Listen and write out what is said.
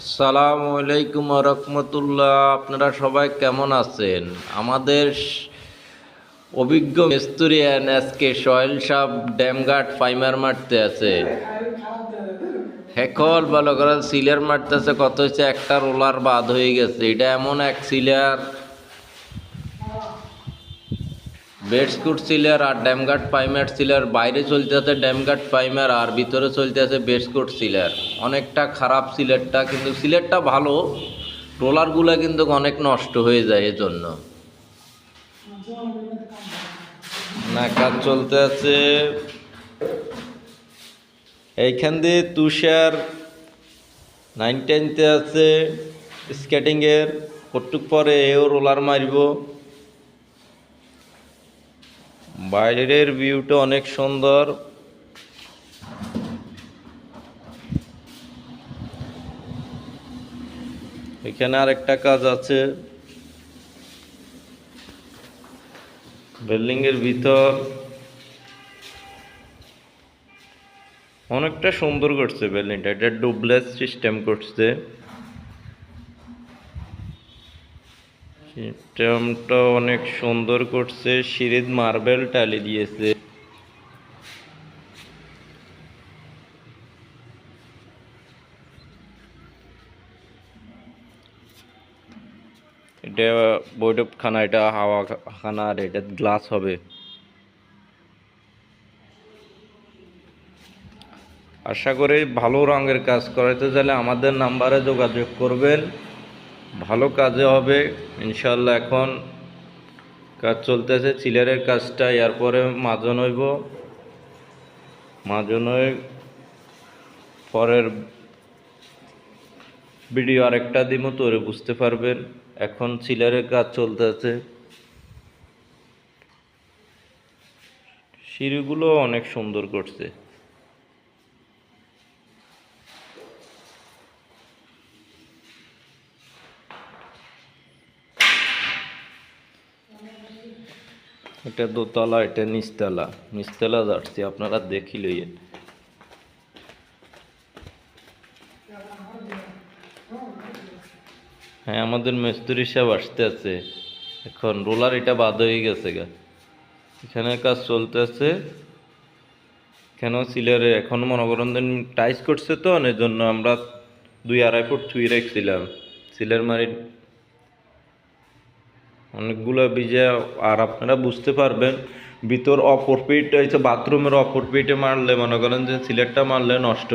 আসসালামু আলাইকুম রহমতুল্লাহ। আপনারা সবাই কেমন আছেন? আমাদের অভিজ্ঞ মিস্ত্রি আজকে সোহেল সাহেব ড্যামঘাট ফাইমার মারতে আছে। হেকল ভালো করে সিলার মারতেছে। কত হচ্ছে, একটা রোলার বাদ হয়ে গেছে। এটা এমন এক সিলার, বেডস্কুট সিলার আর ড্যামঘাট ফাইমার সিলার। বাইরে চলতেছে ড্যামঘাট ফাইমার আর ভিতরে চলতেছে বেডস্কুট সিলার। অনেকটা খারাপ সিলারটা, কিন্তু সিলারটা ভালো। রোলারগুলো কিন্তু অনেক নষ্ট হয়ে যায় এজন্য। না, কাজ চলতে আছে। এইখান দিয়ে তুষার 9 আছে স্কেটিংয়ের। কটুক পরে এও রোলার মারব। বাইরের ভিউটা অনেক সুন্দর। এখানে আরেকটা কাজ আছে বিল্ডিং এর ভিতর। অনেকটা সুন্দর করছে বিল্ডিংটা। এটা ডুপ্লেক্স সিস্টেম করছে। সিস্টেমটা অনেক সুন্দর করছে। সিঁড়ির মার্বেল টালি দিয়েছে। এটা বৈঠক খানা, এটা হাওয়া খানা, আর এটা গ্লাস হবে। আশা করি ভালো রঙের কাজ করাতে চাইলে আমাদের নাম্বারে যোগাযোগ করবেন। ভালো কাজে হবে ইনশাল্লাহ। এখন কাজ চলতেছে চিলারের কাজটা, এরপরে মাজন হইব। মাজন হয়ে পরের ভিডিও আরেকটা দিব, তোরে বুঝতে পারবেন। এখন চিলারের কাজ চলতেছে। সিঁড়িগুলো অনেক সুন্দর করছে। এটা দোতলা, এটা নিচতলা। নিচতলা যাচ্ছি, আপনারা দেখি লইয়েন। হ্যাঁ, আমাদের মিস্ত্রি সাহেব আসতে আছে। এখন রোলার এটা বাদ হয়ে গেছে গা। এখানে কাজ চলতেছে। কেন সিলারে এখন মনে করেন টাইস করছে, তো এর জন্য আমরা 2-2.5 ফুট থুই রাখছিলাম। সিলার মারি অনেকগুলো ভিজে। আর আপনারা বুঝতে পারবেন ভিতর অপর পিঠ হচ্ছে বাথরুমের অপর পিঠে মারলে মনে করেন যে সিলারটা মারলে নষ্ট